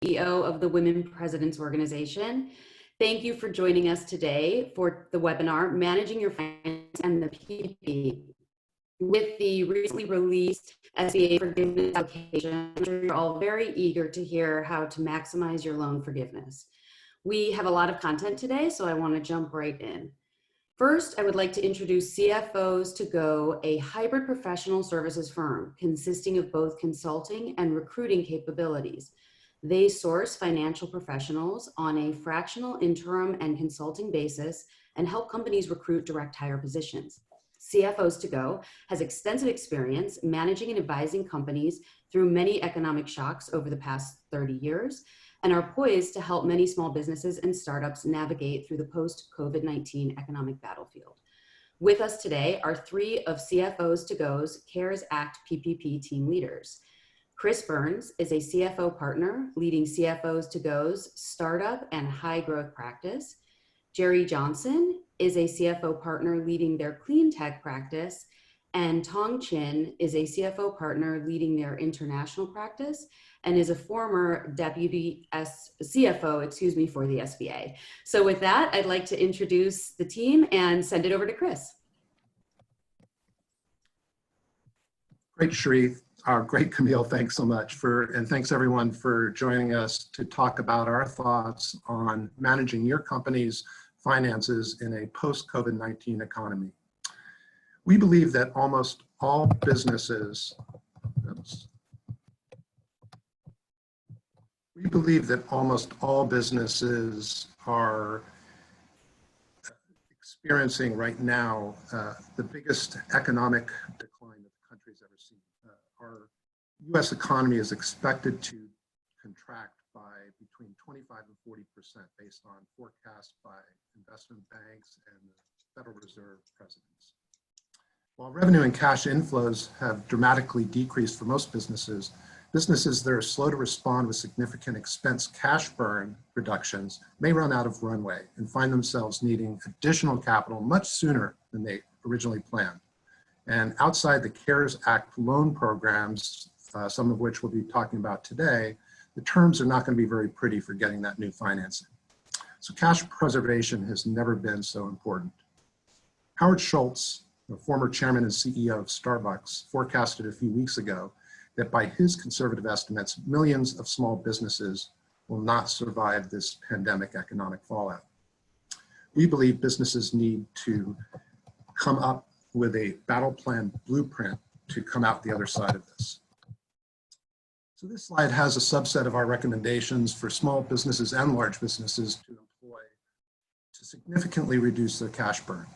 WPO of the Women Presidents Organization. Thank you for joining us today for the webinar, Managing Your Finance and the PPP. With the recently released SBA forgiveness application, I'm sure you're all very eager to hear how to maximize your loan forgiveness. We have a lot of content today, so I want to jump right in. First, I would like to introduce CFOs to Go, a hybrid professional services firm consisting of both consulting and recruiting capabilities. They source financial professionals on a fractional, interim, and consulting basis and help companies recruit direct hire positions. CFOs to Go has extensive experience managing and advising companies through many economic shocks over the past 30 years and are poised to help many small businesses and startups navigate through the post-COVID-19 economic battlefield. With us today are three of CFOs to Go's CARES Act PPP team leaders. Chris Burns is a CFO partner leading CFOs to Go's startup and high growth practice. Jerry Johnson is a CFO partner leading their clean tech practice. And Tong Chin is a CFO partner leading their international practice and is a former deputy CFO, for the SBA. So with that, I'd like to introduce the team and send it over to Chris. Great, Sheree. Great, Camille. Thanks so much and thanks everyone for joining us to talk about our thoughts on managing your company's finances in a post-COVID-19 economy. We believe that almost all businesses, are experiencing right now the biggest economic decline that the country's ever seen. Our U.S. economy is expected to contract by between 25 and 40% based on forecasts by investment banks and the Federal Reserve presidents. While revenue and cash inflows have dramatically decreased for most businesses that are slow to respond with significant expense cash burn reductions may run out of runway and find themselves needing additional capital much sooner than they originally planned. And outside the CARES Act loan programs, some of which we'll be talking about today, the terms are not going to be very pretty for getting that new financing. So cash preservation has never been so important. Howard Schultz, the former chairman and CEO of Starbucks, forecasted a few weeks ago that by his conservative estimates, millions of small businesses will not survive this pandemic economic fallout. We believe businesses need to come up with a battle plan blueprint to come out the other side of this. So this slide has a subset of our recommendations for small businesses and large businesses to employ to significantly reduce their cash burn.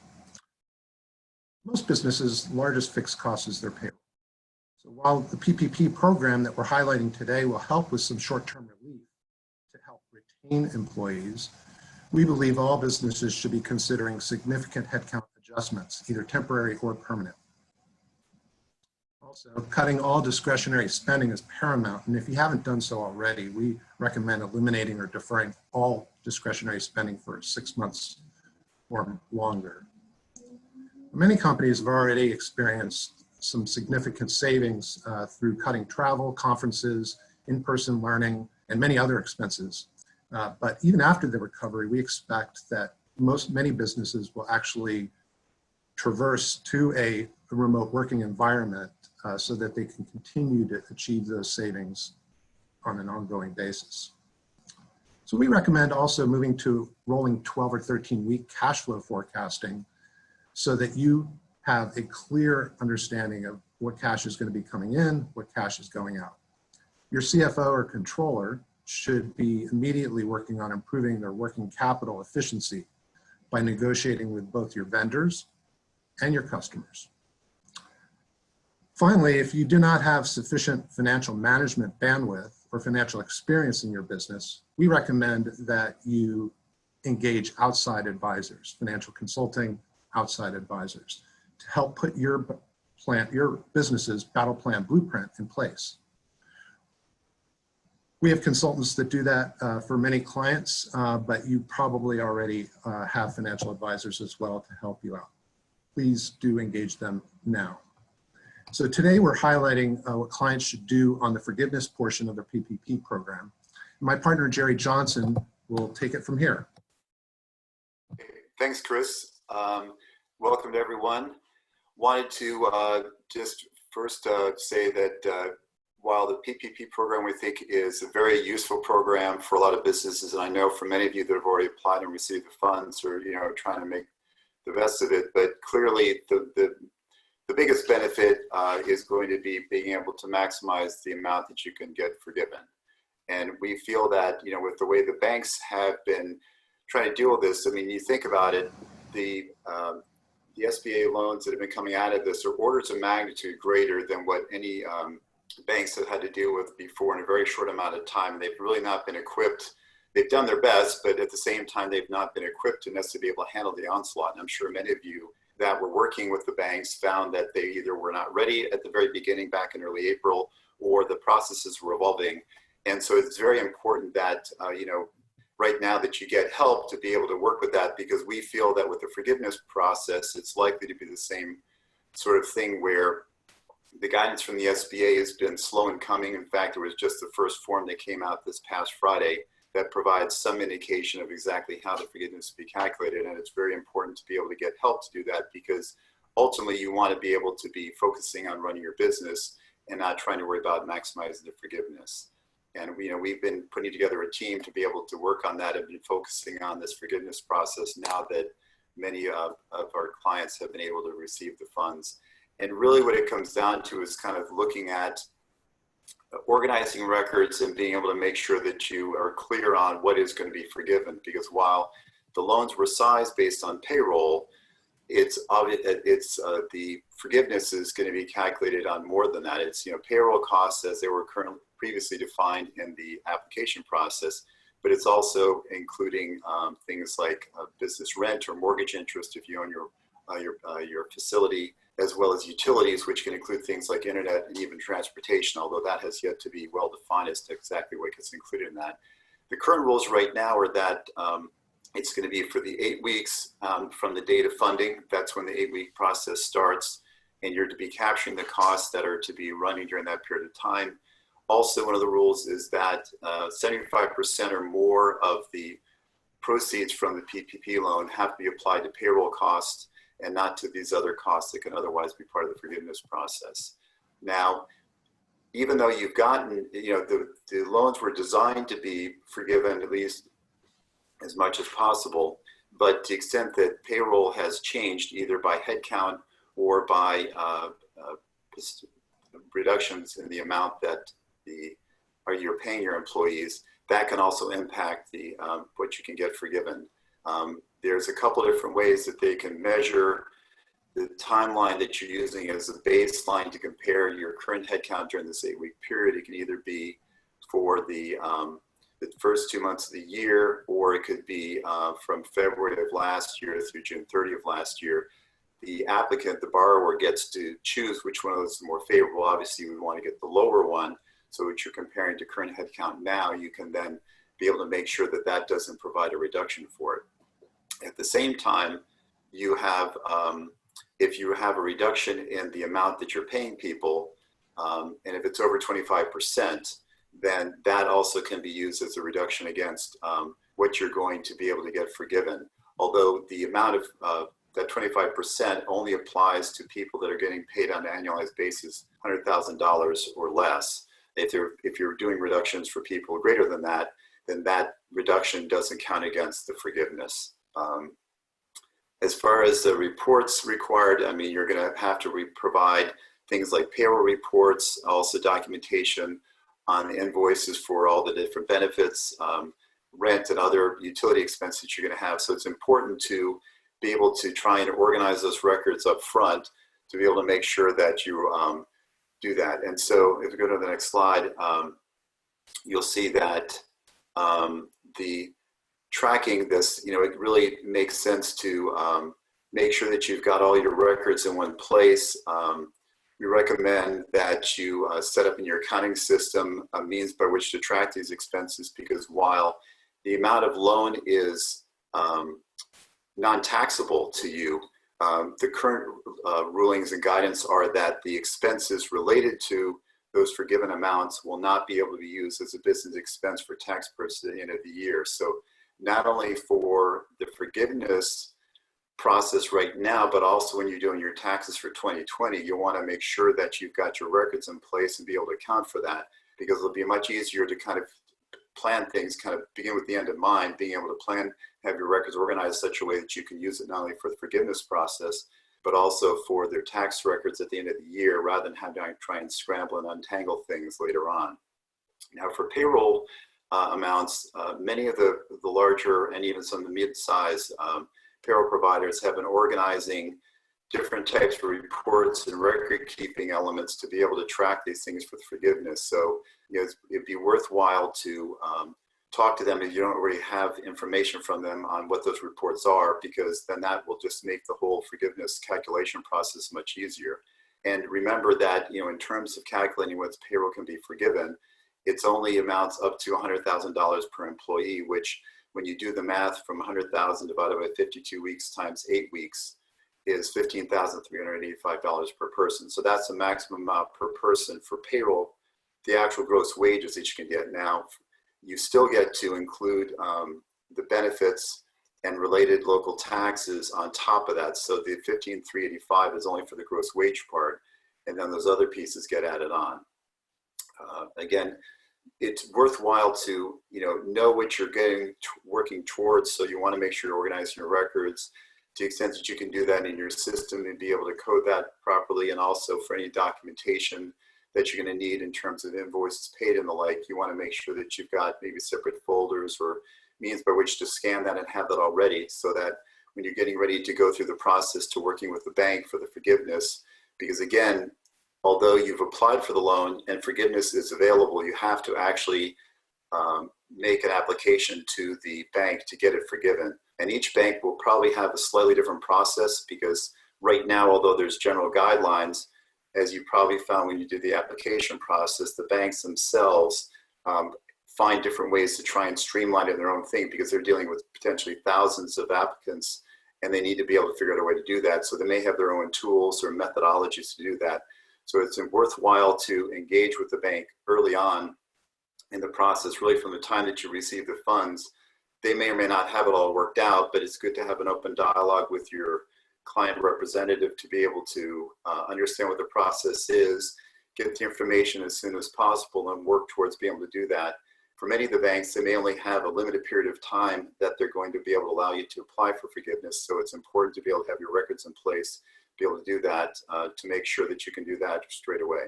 Most businesses' largest fixed cost is their payroll. So while the PPP program that we're highlighting today will help with some short-term relief to help retain employees, we believe all businesses should be considering significant headcount adjustments, either temporary or permanent. Also, cutting all discretionary spending is paramount, and if you haven't done so already, we recommend eliminating or deferring all discretionary spending for 6 months or longer. Many companies have already experienced some significant savings through cutting travel, conferences, in-person learning, and many other expenses. But even after the recovery, we expect that many businesses will actually traverse to a remote working environment so that they can continue to achieve those savings on an ongoing basis. So we recommend also moving to rolling 12 or 13-week cash flow forecasting so that you have a clear understanding of what cash is going to be coming in, what cash is going out. Your CFO or controller should be immediately working on improving their working capital efficiency by negotiating with both your vendors and your customers. Finally, if you do not have sufficient financial management bandwidth or financial experience in your business, we recommend that you engage outside advisors, financial consulting, outside advisors, to help put your business's battle plan blueprint in place. We have consultants that do that for many clients, but you probably already have financial advisors as well to help you out. Please do engage them now. So today we're highlighting what clients should do on the forgiveness portion of their PPP program. my partner, Jerry Johnson, will take it from here. Thanks, Chris. Welcome to everyone. Wanted to just first say that while the PPP program we think is a very useful program for a lot of businesses, and I know for many of you that have already applied and received the funds, or trying to make the best of it, but clearly the biggest benefit is going to be being able to maximize the amount that you can get forgiven. And we feel that with the way the banks have been trying to deal with this, I mean, you think about it, the SBA loans that have been coming out of this are orders of magnitude greater than what any banks have had to deal with before in a very short amount of time. They've really not been equipped. They've done their best, but at the same time, they've not been equipped to necessarily be able to handle the onslaught. And I'm sure many of you that were working with the banks found that they either were not ready at the very beginning back in early April, or the processes were evolving. And so it's very important that, right now that you get help to be able to work with that, because we feel that with the forgiveness process, it's likely to be the same sort of thing where the guidance from the SBA has been slow in coming. In fact, it was just the first form that came out this past Friday that provides some indication of exactly how the forgiveness will be calculated. And it's very important to be able to get help to do that, because ultimately you want to be able to be focusing on running your business and not trying to worry about maximizing the forgiveness. And we've been putting together a team to be able to work on that and been focusing on this forgiveness process now that many of our clients have been able to receive the funds. And really what it comes down to is kind of looking at organizing records and being able to make sure that you are clear on what is going to be forgiven. Because while the loans were sized based on payroll, it's obvious that the forgiveness is going to be calculated on more than that. It's payroll costs as they were previously defined in the application process, but it's also including things like business rent or mortgage interest if you own your facility, as well as utilities, which can include things like internet and even transportation, although that has yet to be well defined as to exactly what gets included in that. The current rules right now are that it's going to be for the 8 weeks from the date of funding. That's when the 8-week process starts, and you're to be capturing the costs that are to be running during that period of time. Also, one of the rules is that 75% or more of the proceeds from the PPP loan have to be applied to payroll costs and not to these other costs that can otherwise be part of the forgiveness process. Now, even though you've gotten, the loans were designed to be forgiven at least as much as possible, but to the extent that payroll has changed either by headcount or by reductions in the amount that you're paying your employees, that can also impact the what you can get forgiven. There's a couple of different ways that they can measure the timeline that you're using as a baseline to compare your current headcount during this 8-week period. It can either be for the first 2 months of the year, or it could be from February of last year through June 30 of last year. The applicant, the borrower, gets to choose which one of those is more favorable. Obviously, we want to get the lower one. So what you're comparing to current headcount now, you can then be able to make sure that that doesn't provide a reduction for it. At the same time, you have, if you have a reduction in the amount that you're paying people, and if it's over 25%, then that also can be used as a reduction against what you're going to be able to get forgiven. Although the amount of that 25% only applies to people that are getting paid on an annualized basis, $100,000 or less. If you're doing reductions for people greater than that, then that reduction doesn't count against the forgiveness. As far as the reports required, I mean, you're going to have to provide things like payroll reports, also documentation on invoices for all the different benefits, rent and other utility expenses you're going to have. So it's important to be able to try and organize those records up front to be able to make sure that you do that. And so if we go to the next slide, you'll see that the tracking this, it really makes sense to make sure that you've got all your records in one place. We recommend that you set up in your accounting system a means by which to track these expenses, because while the amount of loan is non-taxable to you, the current rulings and guidance are that the expenses related to those forgiven amounts will not be able to be used as a business expense for tax purposes at the end of the year. So not only for the forgiveness process right now, but also when you're doing your taxes for 2020, you want to make sure that you've got your records in place and be able to account for that, because it'll be much easier to kind of plan things, kind of begin with the end in mind, being able to plan, have your records organized such a way that you can use it not only for the forgiveness process, but also for their tax records at the end of the year, rather than having to try and scramble and untangle things later on. Now for payroll amounts, many of the larger and even some of the mid-size payroll providers have been organizing different types of reports and record keeping elements to be able to track these things for the forgiveness. So it'd be worthwhile to talk to them if you don't already have information from them on what those reports are, because then that will just make the whole forgiveness calculation process much easier. And remember that, in terms of calculating what payroll can be forgiven, it's only amounts up to $100,000 per employee, which when you do the math from 100,000 divided by 52 weeks times 8 weeks is $15,385 per person. So that's the maximum amount per person for payroll, the actual gross wages that you can get. Now, you still get to include the benefits and related local taxes on top of that. So the $15,385 is only for the gross wage part, and then those other pieces get added on. Again, it's worthwhile to know what you're working towards. So you want to make sure you're organizing your records to the extent that you can do that in your system and be able to code that properly. And also for any documentation that you're going to need in terms of invoices paid and the like, you want to make sure that you've got maybe separate folders or means by which to scan that and have that already, so that when you're getting ready to go through the process to working with the bank for the forgiveness, because again, although you've applied for the loan and forgiveness is available, you have to actually make an application to the bank to get it forgiven. And each bank will probably have a slightly different process, because right now, although there's general guidelines, as you probably found when you did the application process, the banks themselves find different ways to try and streamline it in their own thing, because they're dealing with potentially thousands of applicants and they need to be able to figure out a way to do that. So they may have their own tools or methodologies to do that. So it's worthwhile to engage with the bank early on in the process, really from the time that you receive the funds. They may or may not have it all worked out, but it's good to have an open dialogue with your client representative to be able to understand what the process is, get the information as soon as possible, and work towards being able to do that. For many of the banks, they may only have a limited period of time that they're going to be able to allow you to apply for forgiveness. So it's important to be able to have your records in place, be able to do that, to make sure that you can do that straight away.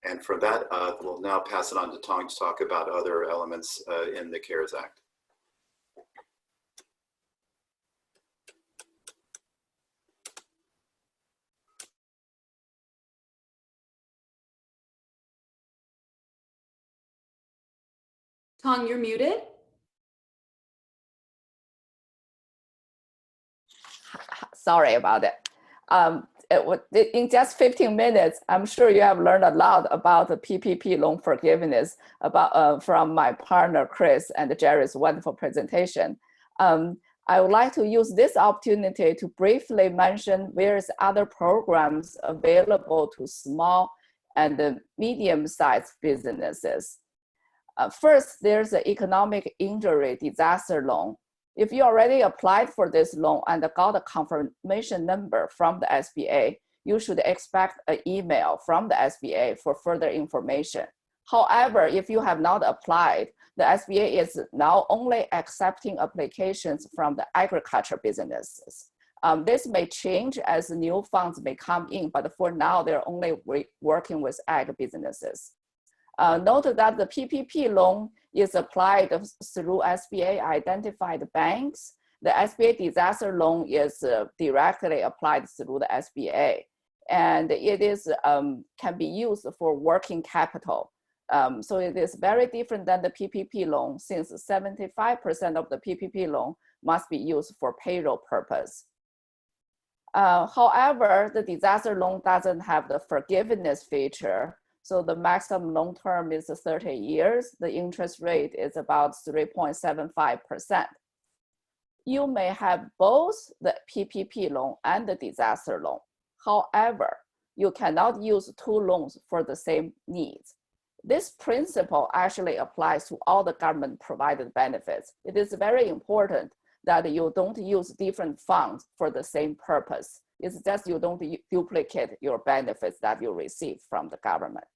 And for that, we'll now pass it on to Tong to talk about other elements in the CARES Act. Tong, you're muted. Sorry about it. In just 15 minutes, I'm sure you have learned a lot about the PPP loan forgiveness from my partner, Chris, and Jerry's wonderful presentation. I would like to use this opportunity to briefly mention various other programs available to small and medium-sized businesses. First, there's the economic injury disaster loan. If you already applied for this loan and got a confirmation number from the SBA, you should expect an email from the SBA for further information. However, if you have not applied, the SBA is now only accepting applications from the agriculture businesses. This may change as new funds may come in, but for now, they're only working with ag businesses. Note that the PPP loan is applied through SBA identified banks. The SBA disaster loan is directly applied through the SBA, and it is can be used for working capital. So it is very different than the PPP loan, since 75% of the PPP loan must be used for payroll purpose. However, the disaster loan doesn't have the forgiveness feature. So the maximum loan term is 30 years. The interest rate is about 3.75%. You may have both the PPP loan and the disaster loan. However, You cannot use two loans for the same needs. This principle actually applies to all the government provided benefits. It is very important that you don't use different funds for the same purpose. It's just you don't duplicate your benefits that you receive from the government.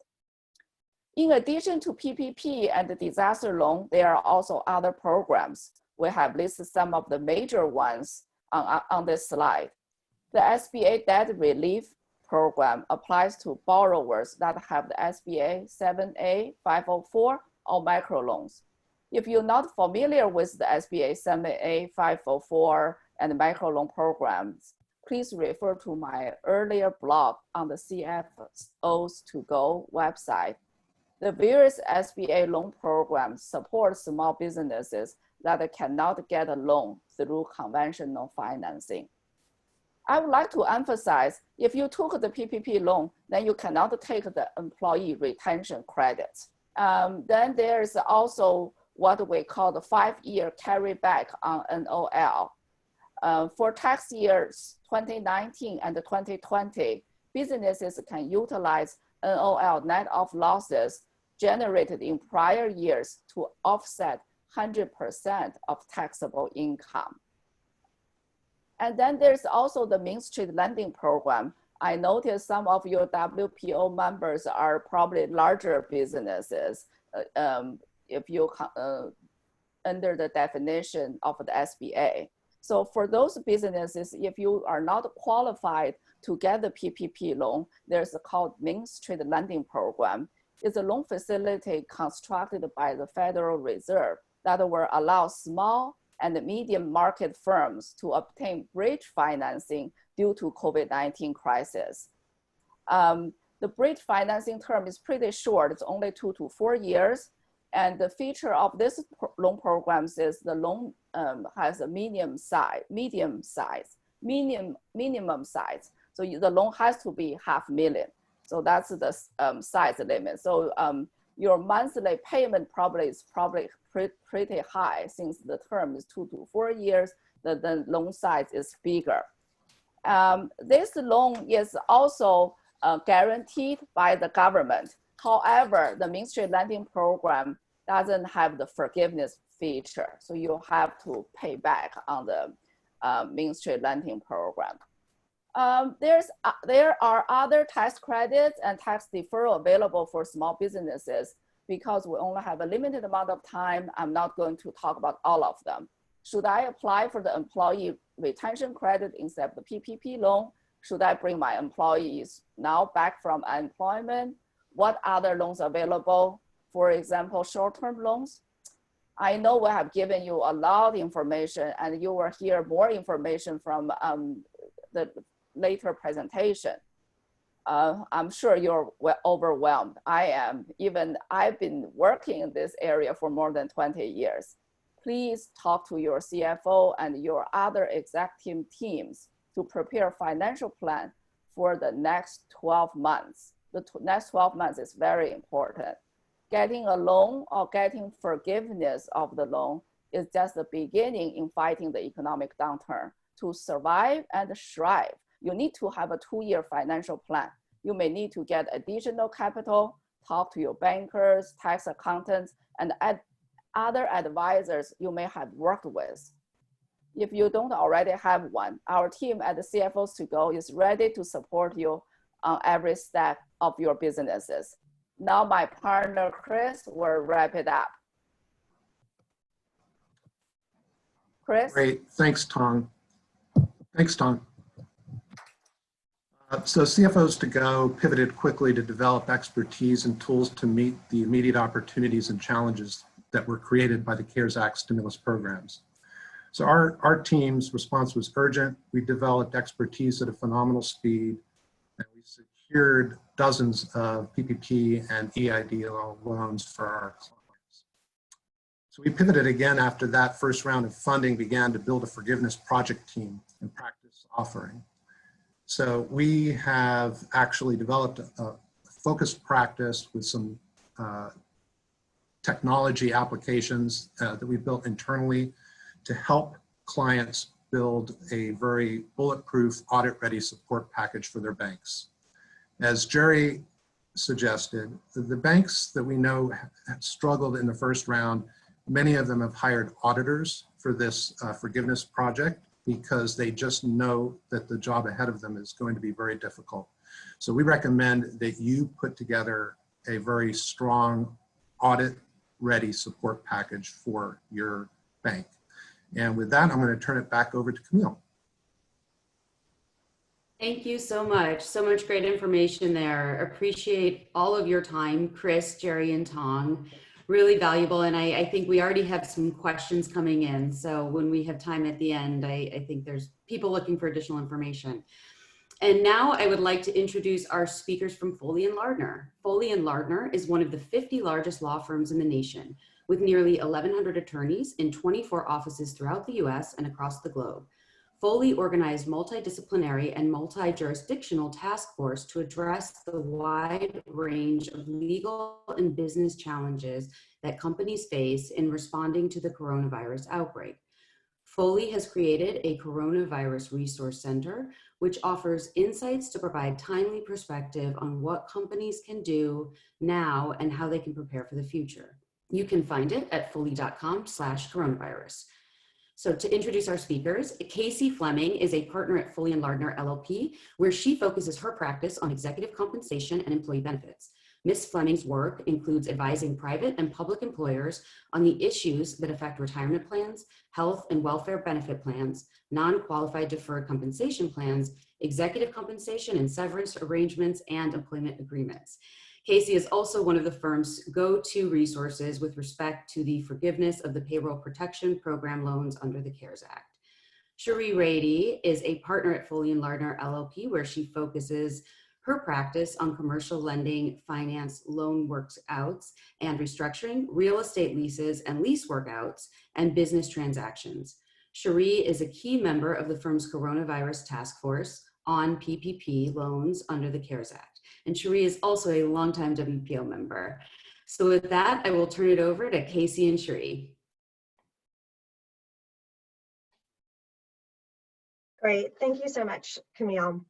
In addition to PPP and the disaster loan, there are also other programs. We have listed some of the major ones on this slide. The SBA debt relief program applies to borrowers that have the SBA 7A 504 or microloans. If you're not familiar with the SBA 7A 504 and microloan programs, please refer to my earlier blog on the CFOs to Go website. The various SBA loan programs support small businesses that cannot get a loan through conventional financing. I would like to emphasize, if you took the PPP loan, then you cannot take the employee retention credits. Then there's also what we call the 5-year carryback on NOL. For tax years 2019 and 2020, businesses can utilize NOL net of losses generated in prior years to offset 100% of taxable income. And then there's also the Main Street Lending Program. I noticed some of your WPO members are probably larger businesses if you under the definition of the SBA. So for those businesses, if you are not qualified to get the PPP loan, there's a called Main Street Lending Program. It's a loan facility constructed by the Federal Reserve that will allow small and medium market firms to obtain bridge financing due to COVID-19 crisis. The bridge financing term is pretty short. It's only 2 to 4 years. And the feature of this loan programs is the loan has a minimum size. So the loan has to be $500,000. So that's the size limit. So your monthly payment is pretty high since the term is 2 to 4 years, the loan size is bigger. This loan is also guaranteed by the government. However, the Main Street Lending Program doesn't have the forgiveness feature. So you have to pay back on the Main Street Lending Program. There are other tax credits and tax deferral available for small businesses. Because we only have a limited amount of time, I'm not going to talk about all of them. Should I apply for the employee retention credit instead of the PPP loan? Should I bring my employees now back from unemployment? What other loans available? For example, short-term loans. I know we have given you a lot of information and you will hear more information from the later presentation. I'm sure you're overwhelmed. I am. Even I've been working in this area for more than 20 years. Please talk to your CFO and your other executive teams to prepare a financial plan for the next 12 months. The next 12 months is very important. Getting a loan or getting forgiveness of the loan is just the beginning in fighting the economic downturn. To survive and thrive, you need to have a 2-year financial plan. You may need to get additional capital, talk to your bankers, tax accountants, and other advisors you may have worked with. If you don't already have one, our team at the CFOs to Go is ready to support you on every step of your businesses. Now my partner, Chris, will wrap it up. Chris? Great, thanks, Tong. Thanks, Tong. So CFOs to Go pivoted quickly to develop expertise and tools to meet the immediate opportunities and challenges that were created by the CARES Act stimulus programs. So our team's response was urgent. We developed expertise at a phenomenal speed, and we secured dozens of PPP and EID loans for our clients. So we pivoted again after that first round of funding began to build a forgiveness project team and practice offering. So we have actually developed a focused practice with some technology applications that we built internally to help clients build a very bulletproof, audit-ready support package for their banks. As Jerry suggested, the banks that we know have struggled in the first round, many of them have hired auditors for this forgiveness project because they just know that the job ahead of them is going to be very difficult. So we recommend that you put together a very strong audit-ready support package for your bank. And with that, I'm going to turn it back over to Camille. Thank you so much. So much great information there. Appreciate all of your time, Chris, Jerry, and Tong. Really valuable. And I think we already have some questions coming in. So when we have time at the end, I think there's people looking for additional information. And now I would like to introduce our speakers from Foley & Lardner. Foley & Lardner is one of the 50 largest law firms in the nation, with nearly 1,100 attorneys in 24 offices throughout the US and across the globe. Foley organized multidisciplinary and multi-jurisdictional task force to address the wide range of legal and business challenges that companies face in responding to the coronavirus outbreak. Foley has created a Coronavirus Resource Center, which offers insights to provide timely perspective on what companies can do now and how they can prepare for the future. You can find it at foley.com/coronavirus. So to introduce our speakers, Casey Fleming is a partner at Foley & Lardner LLP, where she focuses her practice on executive compensation and employee benefits. Ms. Fleming's work includes advising private and public employers on the issues that affect retirement plans, health and welfare benefit plans, non-qualified deferred compensation plans, executive compensation and severance arrangements, and employment agreements. Casey is also one of the firm's go-to resources with respect to the forgiveness of the Payroll Protection Program loans under the CARES Act. Cherie Rady is a partner at Foley & Lardner LLP, where she focuses her practice on commercial lending, finance, loan workouts and restructuring, real estate leases and lease workouts, and business transactions. Cherie is a key member of the firm's Coronavirus Task Force on PPP loans under the CARES Act. And Cherie is also a longtime WPO member. So with that, I will turn it over to Casey and Cherie. Great, thank you so much, Camille.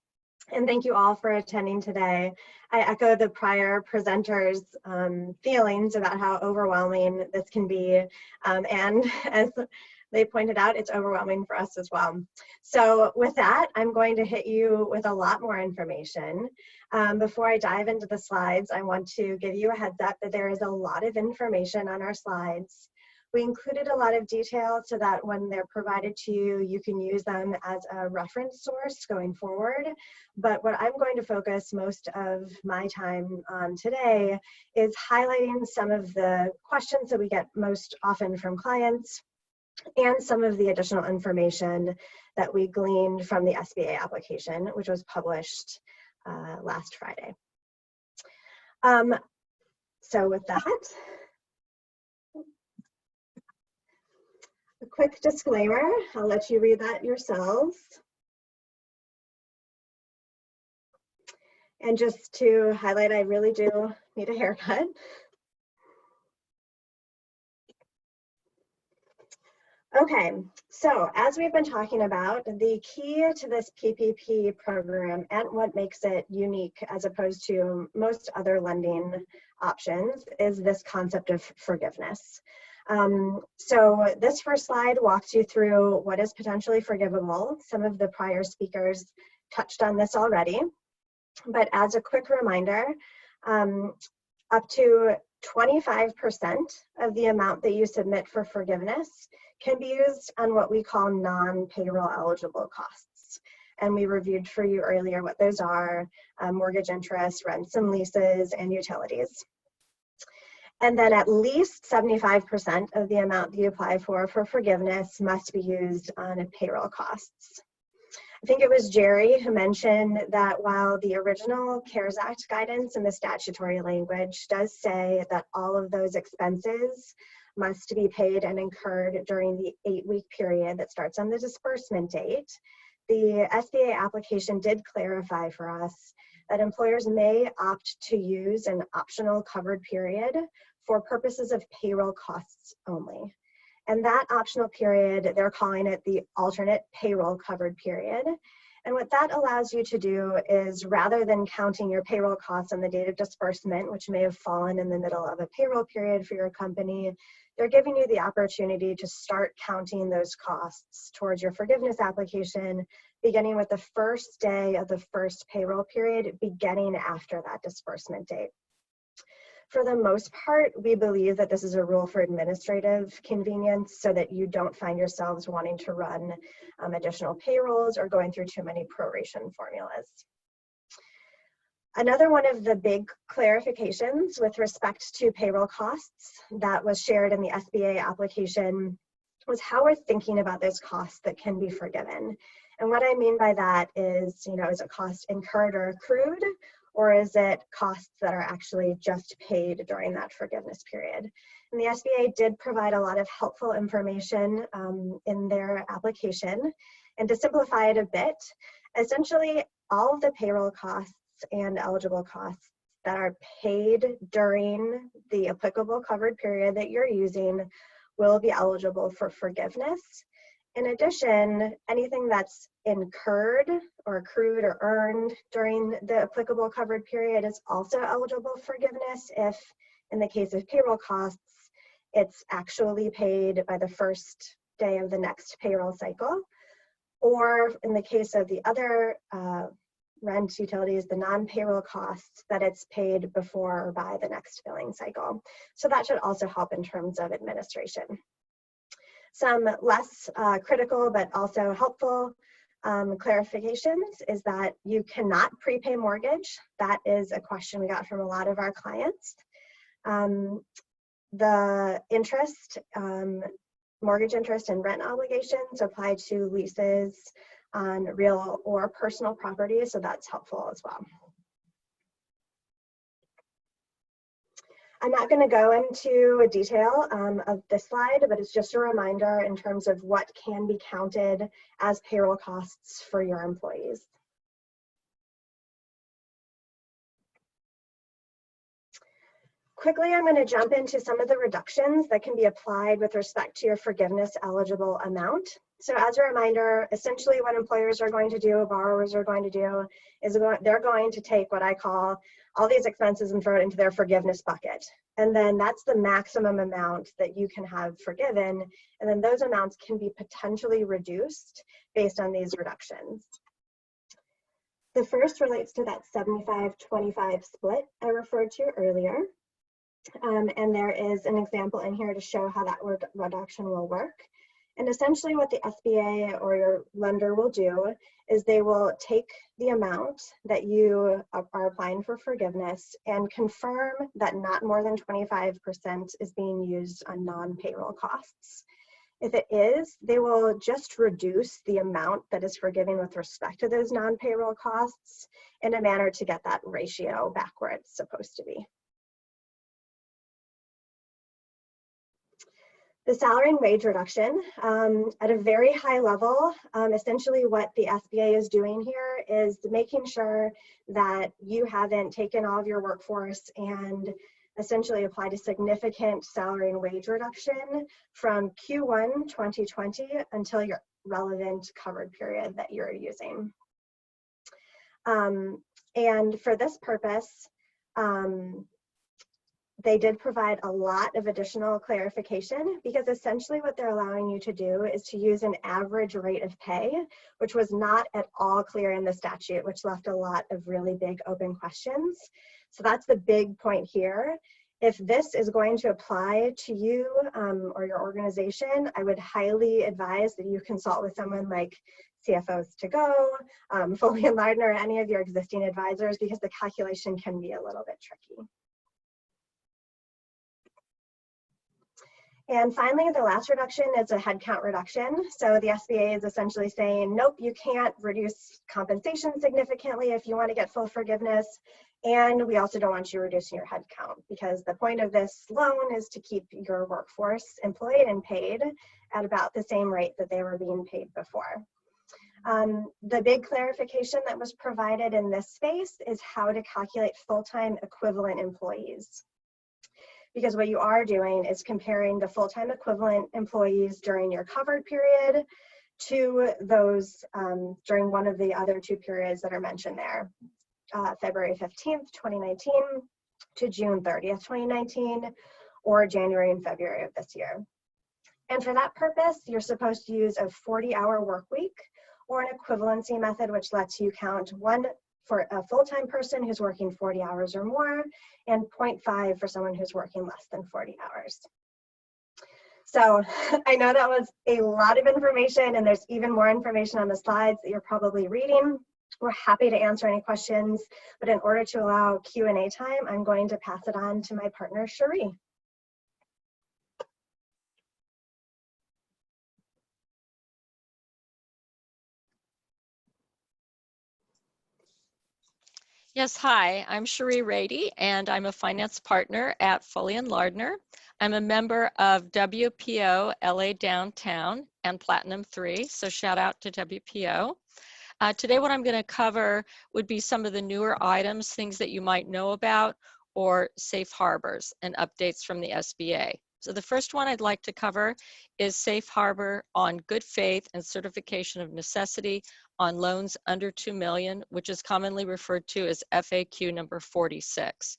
And thank you all for attending today. I echo the prior presenters' feelings about how overwhelming this can be. And as they pointed out, it's overwhelming for us as well. So with that, I'm going to hit you with a lot more information. Before I dive into the slides, I want to give you a heads up that there is a lot of information on our slides. We included a lot of detail so that when they're provided to you, you can use them as a reference source going forward. But what I'm going to focus most of my time on today is highlighting some of the questions that we get most often from clients and some of the additional information that we gleaned from the SBA application, which was published last Friday. So with that, a quick disclaimer, I'll let you read that yourselves. And just to highlight, I really do need a haircut. Okay, so as we've been talking about, the key to this PPP program and what makes it unique as opposed to most other lending options is this concept of forgiveness. So this first slide walks you through what is potentially forgivable. Some of the prior speakers touched on this already, but as a quick reminder, up to 25% of the amount that you submit for forgiveness can be used on what we call non-payroll eligible costs. And we reviewed for you earlier what those are: mortgage interest, rents and leases, and utilities. And then at least 75% of the amount that you apply for forgiveness must be used on payroll costs. I think it was Jerry who mentioned that while the original CARES Act guidance in the statutory language does say that all of those expenses must be paid and incurred during the 8-week period that starts on the disbursement date, the SBA application did clarify for us that employers may opt to use an optional covered period for purposes of payroll costs only. And that optional period, they're calling it the alternate payroll covered period. And what that allows you to do is, rather than counting your payroll costs on the date of disbursement, which may have fallen in the middle of a payroll period for your company, they're giving you the opportunity to start counting those costs towards your forgiveness application, beginning with the first day of the first payroll period, beginning after that disbursement date. For the most part, we believe that this is a rule for administrative convenience so that you don't find yourselves wanting to run additional payrolls or going through too many proration formulas. Another one of the big clarifications with respect to payroll costs that was shared in the SBA application was how we're thinking about those costs that can be forgiven. And what I mean by that is, is it cost incurred or accrued, or is it costs that are actually just paid during that forgiveness period? And the SBA did provide a lot of helpful information in their application. And to simplify it a bit, essentially all of the payroll costs and eligible costs that are paid during the applicable covered period that you're using will be eligible for forgiveness. In addition, anything that's incurred or accrued or earned during the applicable covered period is also eligible for forgiveness if, in the case of payroll costs, it's actually paid by the first day of the next payroll cycle, or in the case of the other rent utilities, the non-payroll costs, that it's paid before or by the next billing cycle. So that should also help in terms of administration. Some less critical but also helpful clarifications is that you cannot prepay mortgage. That is a question we got from a lot of our clients. The interest, mortgage interest and rent obligations apply to leases on real or personal property, so that's helpful as well. I'm not going to go into a detail of this slide, but it's just a reminder in terms of what can be counted as payroll costs for your employees. Quickly, I'm going to jump into some of the reductions that can be applied with respect to your forgiveness eligible amount. So as a reminder, essentially what employers are going to do, borrowers are going to do, is they're going to take what I call all these expenses and throw it into their forgiveness bucket. And then that's the maximum amount that you can have forgiven. And then those amounts can be potentially reduced based on these reductions. The first relates to that 75-25 split I referred to earlier. And there is an example in here to show how that reduction will work. And essentially what the SBA or your lender will do is they will take the amount that you are applying for forgiveness and confirm that not more than 25% is being used on non-payroll costs. If it is, they will just reduce the amount that is forgiven with respect to those non-payroll costs in a manner to get that ratio back where it's supposed to be. The salary and wage reduction, at a very high level, essentially what the SBA is doing here is making sure that you haven't taken all of your workforce and essentially applied a significant salary and wage reduction from Q1 2020 until your relevant covered period that you're using. And for this purpose, they did provide a lot of additional clarification, because essentially what they're allowing you to do is to use an average rate of pay, which was not at all clear in the statute, which left a lot of really big open questions. So that's the big point here. If this is going to apply to you or your organization, I would highly advise that you consult with someone like CFOs to Go, Foley and Lardner, or any of your existing advisors, because the calculation can be a little bit tricky. And finally, the last reduction is a headcount reduction. So the SBA is essentially saying, nope, you can't reduce compensation significantly if you want to get full forgiveness. And we also don't want you reducing your headcount, because the point of this loan is to keep your workforce employed and paid at about the same rate that they were being paid before. The big clarification that was provided in this space is how to calculate full-time equivalent employees. Because what you are doing is comparing the full-time equivalent employees during your covered period to those during one of the other 2 periods that are mentioned there, February 15th, 2019 to June 30th, 2019, or January and February of this year. And for that purpose, you're supposed to use a 40-hour work week or an equivalency method, which lets you count 1 for a full-time person who's working 40 hours or more, and 0.5 for someone who's working less than 40 hours. So I know that was a lot of information, and there's even more information on the slides that you're probably reading. We're happy to answer any questions, but in order to allow Q&A time, I'm going to pass it on to my partner, Cherie. Yes, hi, I'm Cherie Rady, and I'm a finance partner at Foley & Lardner. I'm a member of WPO LA Downtown and Platinum 3, so shout out to WPO. Today what I'm going to cover would be some of the newer items, things that you might know about, or safe harbors and updates from the SBA. So the first one I'd like to cover is safe harbor on good faith and certification of necessity on loans under 2 million, which is commonly referred to as FAQ number 46.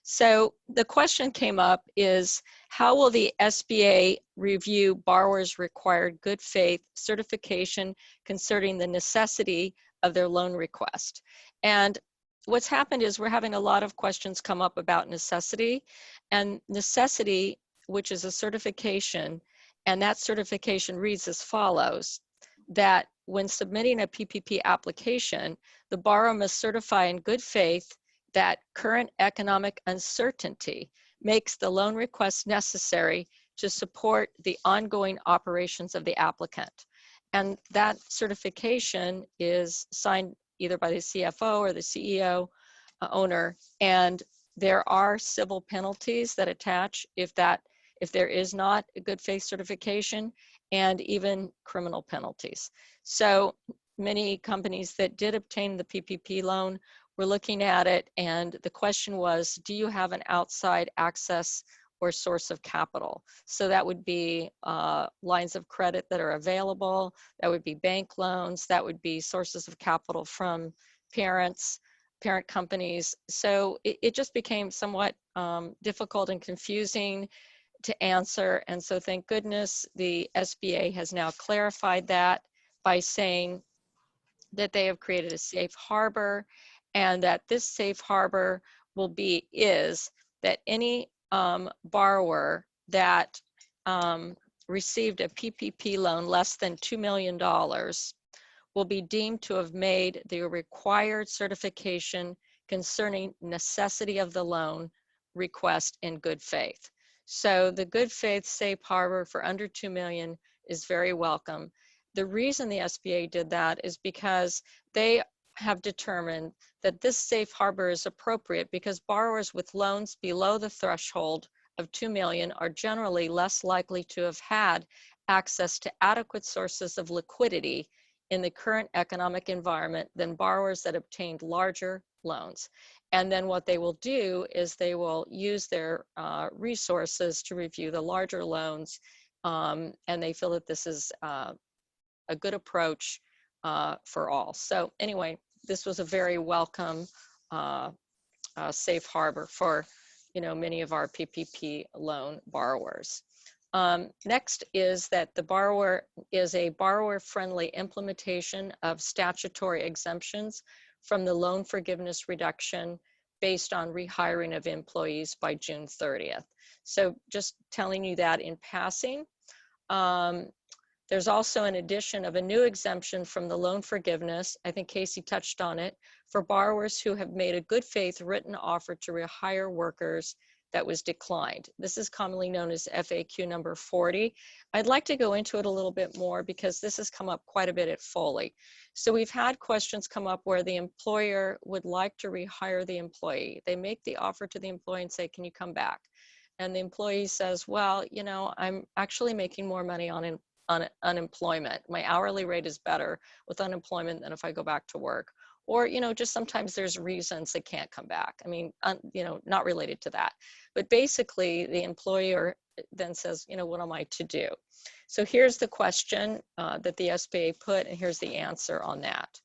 So the question came up is, how will the SBA review borrowers' required good faith certification concerning the necessity of their loan request? And what's happened is we're having a lot of questions come up about necessity, and necessity, which is a certification, and that certification reads as follows, that when submitting a PPP application, the borrower must certify in good faith that current economic uncertainty makes the loan request necessary to support the ongoing operations of the applicant. And that certification is signed either by the CFO or the CEO owner, and there are civil penalties that attach if there is not a good faith certification, and even criminal penalties. So many companies that did obtain the PPP loan were looking at it, and the question was, do you have an outside access or source of capital? So that would be lines of credit that are available, that would be bank loans, that would be sources of capital from parent companies. So it just became somewhat difficult and confusing to answer. And so thank goodness the SBA has now clarified that by saying that they have created a safe harbor, and that this safe harbor is that any borrower that received a PPP loan less than $2 million will be deemed to have made the required certification concerning necessity of the loan request in good faith. So the good faith safe harbor for under 2 million is very welcome. The reason the SBA did that is because they have determined that this safe harbor is appropriate because borrowers with loans below the threshold of 2 million are generally less likely to have had access to adequate sources of liquidity in the current economic environment than borrowers that obtained larger loans. And then what they will do is they will use their resources to review the larger loans, and they feel that this is a good approach for all. So anyway, this was a very welcome safe harbor for many of our PPP loan borrowers. Next is that the borrower is a borrower-friendly implementation of statutory exemptions from the loan forgiveness reduction based on rehiring of employees by June 30th. So just telling you that in passing. There's also an addition of a new exemption from the loan forgiveness, I think Casey touched on it, for borrowers who have made a good faith written offer to rehire workers that was declined. This is commonly known as FAQ number 40. I'd like to go into it a little bit more because this has come up quite a bit at Foley. So we've had questions come up where the employer would like to rehire the employee. They make the offer to the employee and say, can you come back? And the employee says, well, I'm actually making more money on unemployment. My hourly rate is better with unemployment than if I go back to work. Or, just sometimes there's reasons they can't come back. I mean, not related to that. But basically, the employer then says, you know, what am I to do? So here's the question that the SBA put, and here's the answer on that.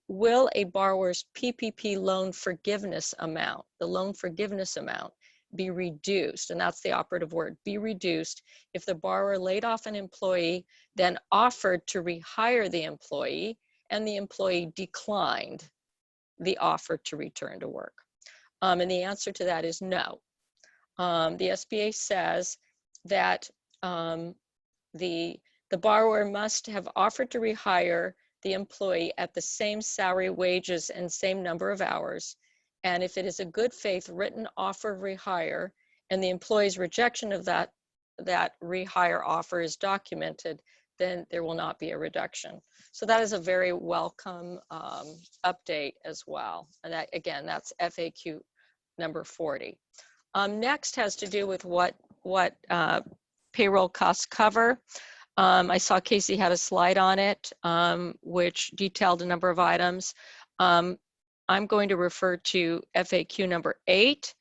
Will a borrower's PPP loan forgiveness amount, the loan forgiveness amount, be reduced? And that's the operative word, be reduced, if the borrower laid off an employee, then offered to rehire the employee, and the employee declined the offer to return to work? And the answer to that is no. The SBA says that the borrower must have offered to rehire the employee at the same salary, wages, and same number of hours. And if it is a good faith written offer of rehire and the employee's rejection of that rehire offer is documented, then there will not be a reduction. So that is a very welcome update as well. And that, again, that's FAQ number 40. Next has to do with what payroll costs cover. I saw Casey had a slide on it, which detailed a number of items. I'm going to refer to FAQ number 8,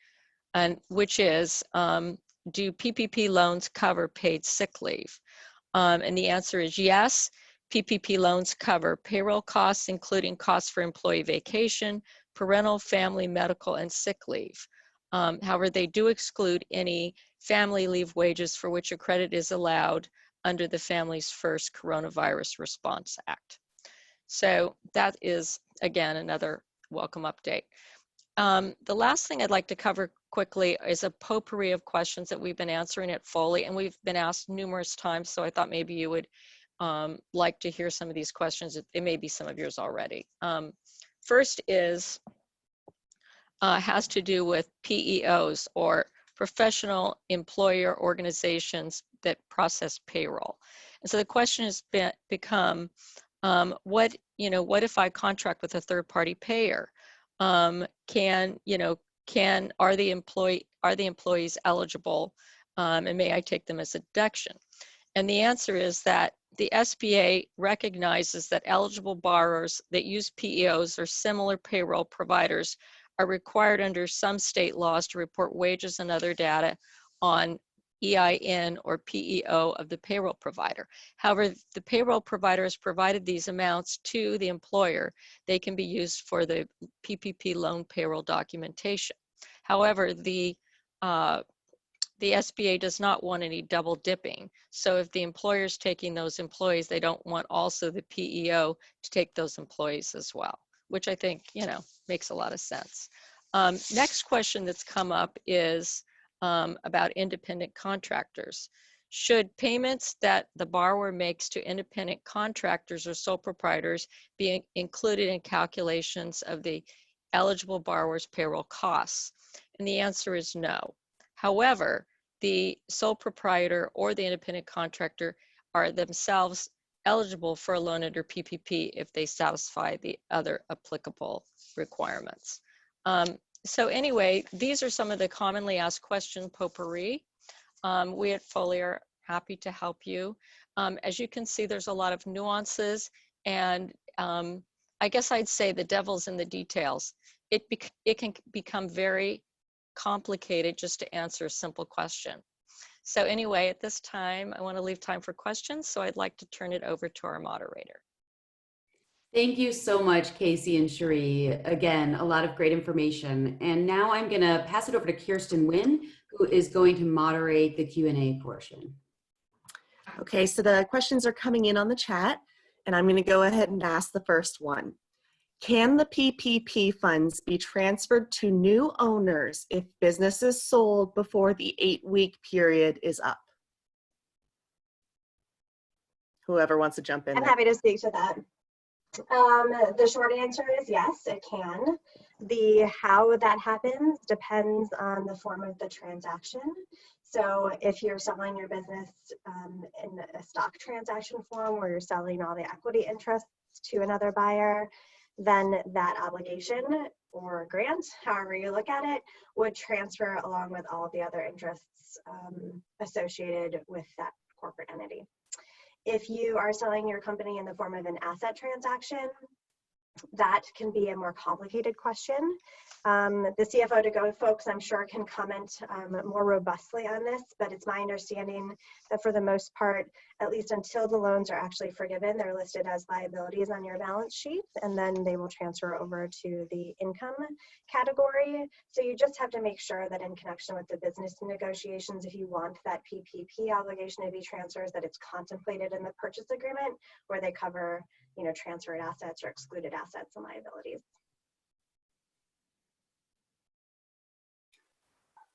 and which is, do PPP loans cover paid sick leave? And the answer is yes. PPP loans cover payroll costs, including costs for employee vacation, parental, family, medical, and sick leave. However, they do exclude any family leave wages for which a credit is allowed under the Families First Coronavirus Response Act. So that is, again, another welcome update. The last thing I'd like to cover quickly is a potpourri of questions that we've been answering at Foley, and we've been asked numerous times, so I thought maybe you would like to hear some of these questions. It may be some of yours already. First is, has to do with PEOs, or professional employer organizations that process payroll. And so the question has become, what if I contract with a third-party payer? Are the employees eligible, and may I take them as a deduction? And the answer is that the SBA recognizes that eligible borrowers that use PEOs or similar payroll providers are required under some state laws to report wages and other data on EIN or PEO of the payroll provider. However, the payroll provider has provided these amounts to the employer. They can be used for the PPP loan payroll documentation. However, the SBA does not want any double dipping. So if the employer is taking those employees, they don't want also the PEO to take those employees as well, which I think, makes a lot of sense. Next question that's come up is about independent contractors. Should payments that the borrower makes to independent contractors or sole proprietors be included in calculations of the eligible borrower's payroll costs? And the answer is no. However, the sole proprietor or the independent contractor are themselves eligible for a loan under PPP if they satisfy the other applicable requirements. So anyway, these are some of the commonly asked question potpourri. We at Foley are happy to help you. As you can see, there's a lot of nuances, and I guess I'd say the devil's in the details. It can become very complicated just to answer a simple question. So anyway, at this time, I want to leave time for questions, so I'd like to turn it over to our moderator. Thank you so much, Casey and Cherie. Again, a lot of great information. And now I'm going to pass it over to Kirsten Wynn, who is going to moderate the Q&A portion. Okay, so the questions are coming in on the chat, and I'm going to go ahead and ask the first one. Can the PPP funds be transferred to new owners if business is sold before the 8-week period is up? Whoever wants to jump in. I'm happy to speak to that. The short answer is yes, it can. How that happens depends on the form of the transaction. So if you're selling your business in a stock transaction form where you're selling all the equity interests to another buyer, then that obligation or grant, however you look at it, would transfer along with all of the other interests associated with that corporate entity. If you are selling your company in the form of an asset transaction, that can be a more complicated question. The CFO to go folks, I'm sure, can comment more robustly on this, but it's my understanding that for the most part, at least until the loans are actually forgiven, they're listed as liabilities on your balance sheet, and then they will transfer over to the income category. So you just have to make sure that in connection with the business negotiations, if you want that PPP obligation to be transfers, that it's contemplated in the purchase agreement where they cover, you know, transferred assets or excluded assets and liabilities.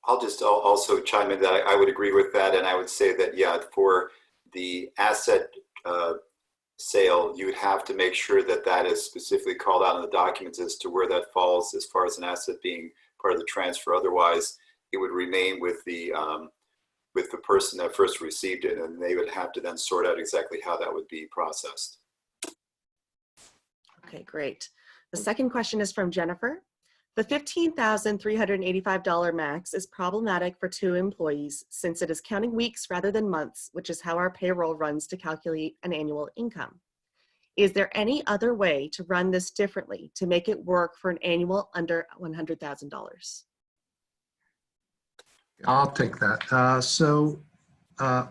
I'll just also chime in that I would agree with that, and I would say that, yeah, for the asset sale, you would have to make sure that that is specifically called out in the documents as to where that falls as far as an asset being part of the transfer. Otherwise, it would remain with the person that first received it, and they would have to then sort out exactly how that would be processed. Okay, great. The second question is from Jennifer. The $15,385 max is problematic for 2 employees since it is counting weeks rather than months, which is how our payroll runs to calculate an annual income. Is there any other way to run this differently to make it work for an annual under $100,000? I'll take that.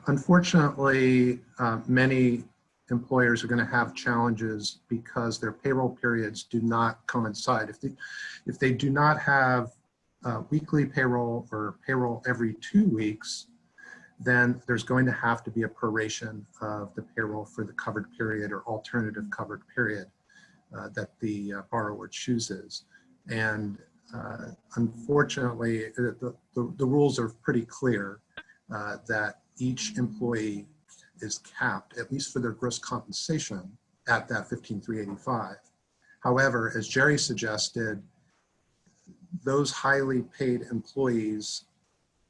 Unfortunately, many employers are going to have challenges because their payroll periods do not coincide. If they do not have weekly payroll or payroll every 2 weeks, then there's going to have to be a proration of the payroll for the covered period or alternative covered period that the borrower chooses. And unfortunately, the rules are pretty clear that each employee is capped, at least for their gross compensation, at that $15,385. However, as Jerry suggested, those highly paid employees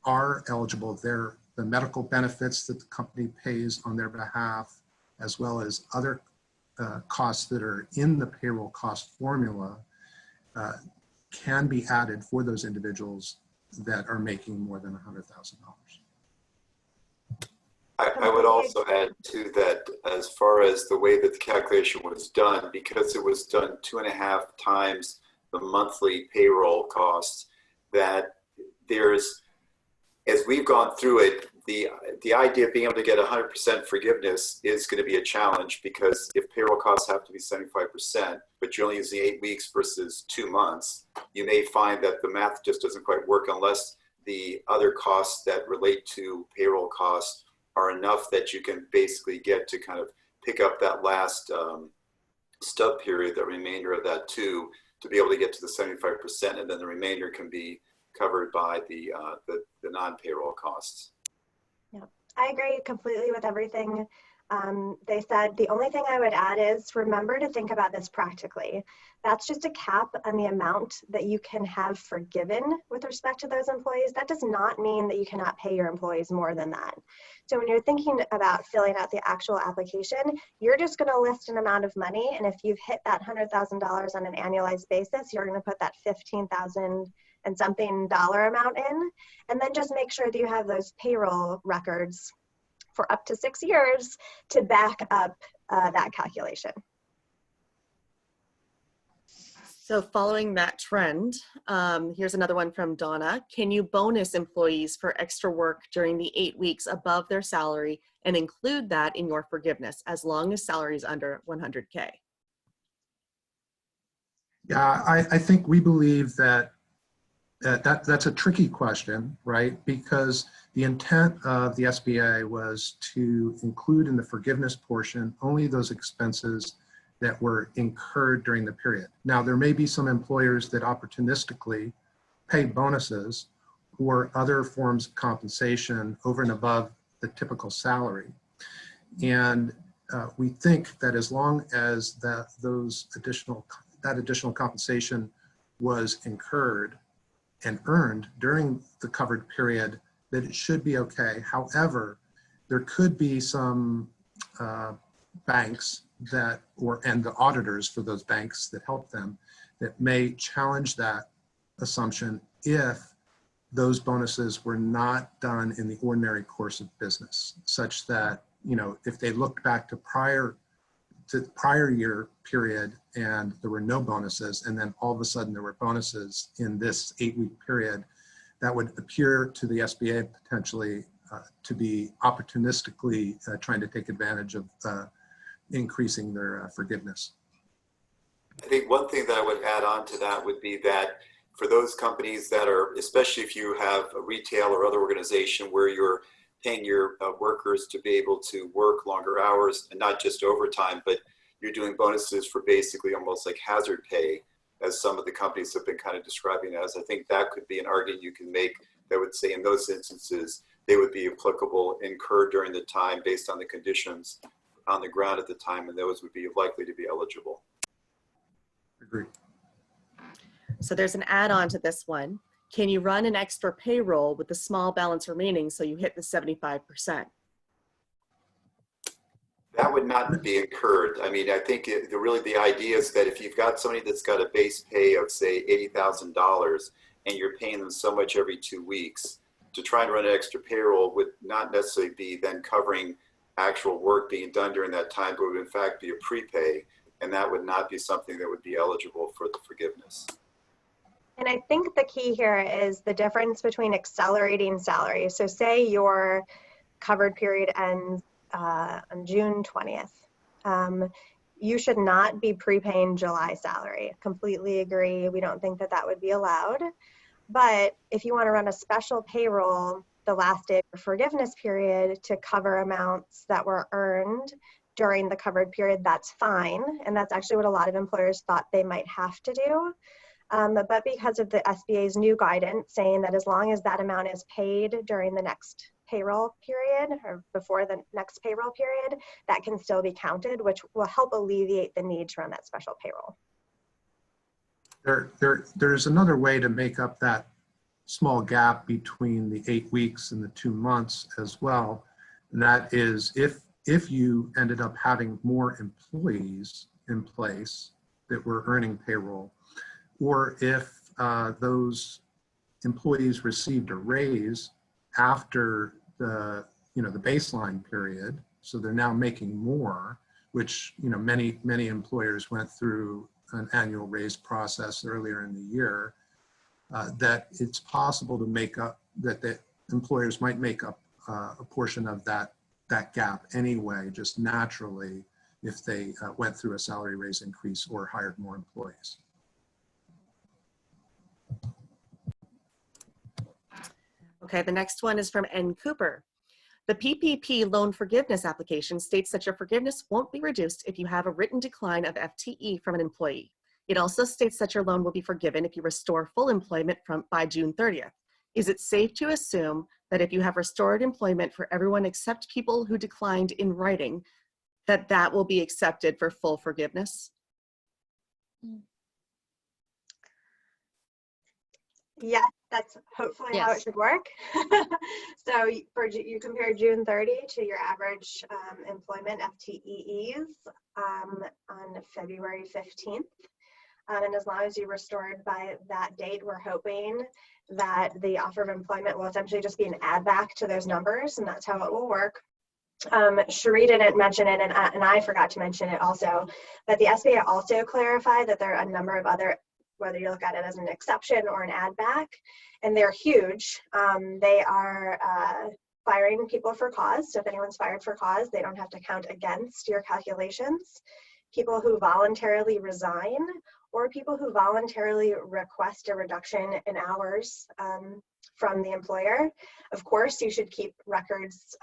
are eligible. The medical benefits that the company pays on their behalf, as well as other costs that are in the payroll cost formula, can be added for those individuals that are making more than $100,000. I would also add to that, as far as the way that the calculation was done, because it was done 2.5 times the monthly payroll costs, that there's, as we've gone through it, the idea of being able to get 100% forgiveness is going to be a challenge, because if payroll costs have to be 75%, but you're only using 8 weeks versus 2 months, you may find that the math just doesn't quite work unless the other costs that relate to payroll costs are enough that you can basically get to kind of pick up that last stub period, the remainder of that to be able to get to the 75%, and then the remainder can be covered by the non-payroll costs. Yeah, I agree completely with everything they said. The only thing I would add is remember to think about this practically. That's just a cap on the amount that you can have forgiven with respect to those employees. That does not mean that you cannot pay your employees more than that. So when you're thinking about filling out the actual application, you're just going to list an amount of money, and if you've hit that $100,000 on an annualized basis, you're going to put that $15,000 and something dollar amount in, and then just make sure that you have those payroll records for up to 6 years to back up that calculation. So following that trend, here's another one from Donna. Can you bonus employees for extra work during the 8 weeks above their salary and include that in your forgiveness as long as salary is under 100K? Yeah, I think we believe that that's a tricky question, right? Because the intent of the SBA was to include in the forgiveness portion only those expenses that were incurred during the period. Now, there may be some employers that opportunistically pay bonuses or other forms of compensation over and above the typical salary. And we think that as long as that additional compensation was incurred and earned during the covered period, that it should be okay. However, there could be some banks and the auditors for those banks that help them that may challenge that assumption if those bonuses were not done in the ordinary course of business, such that, you know, if they looked back to prior to the prior year period and there were no bonuses, and then all of a sudden there were bonuses in this 8-week period, that would appear to the SBA potentially to be opportunistically trying to take advantage of increasing their forgiveness. I think one thing that I would add on to that would be that for those companies that are, especially if you have a retail or other organization where you're paying your workers to be able to work longer hours and not just overtime, but you're doing bonuses for basically almost like hazard pay, as some of the companies have been kind of describing as. I think that could be an argument you can make that would say in those instances, they would be applicable, incurred during the time based on the conditions on the ground at the time, and those would be likely to be eligible. Agreed. So there's an add-on to this one. Can you run an extra payroll with the small balance remaining so you hit the 75%? That would not be incurred. I mean, I think really the idea is that if you've got somebody that's got a base pay of say $80,000 and you're paying them so much every 2 weeks, to try and run an extra payroll would not necessarily be then covering actual work being done during that time, but would in fact be a prepay, and that would not be something that would be eligible for the forgiveness. And I think the key here is the difference between accelerating salary. So say your covered period ends on June 20th. You should not be prepaying July salary. Completely agree. We don't think that that would be allowed. But if you want to run a special payroll the last day of forgiveness period to cover amounts that were earned during the covered period, that's fine. And that's actually what a lot of employers thought they might have to do. But because of the SBA's new guidance saying that as long as that amount is paid during the next payroll period or before the next payroll period, that can still be counted, which will help alleviate the need to run that special payroll. There's another way to make up that small gap between the 8 weeks and the 2 months as well. And that is if you ended up having more employees in place that were earning payroll, or if those employees received a raise after the baseline period, so they're now making more, which many employers went through an annual raise process earlier in the year, that it's possible to make up, that the employers might make up a portion of that gap anyway, just naturally, if they went through a salary raise increase or hired more employees. Okay, the next one is from N. Cooper. The PPP loan forgiveness application states that your forgiveness won't be reduced if you have a written decline of FTE from an employee. It also states that your loan will be forgiven if you restore full employment by June 30th. Is it safe to assume that if you have restored employment for everyone except people who declined in writing, that will be accepted for full forgiveness? Yes, that's hopefully how it should work. So you compare June 30 to your average employment FTEs on February 15th. And as long as you restored by that date, we're hoping that the offer of employment will essentially just be an add back to those numbers, and that's how it will work. Cherie didn't mention it, and I forgot to mention it also, but the SBA also clarified that there are a number of other, whether you look at it as an exception or an add back, and they're huge. They are firing people for cause. So if anyone's fired for cause, they don't have to count against your calculations. People who voluntarily resign, or people who voluntarily request a reduction in hours from the employer. Of course, you should keep records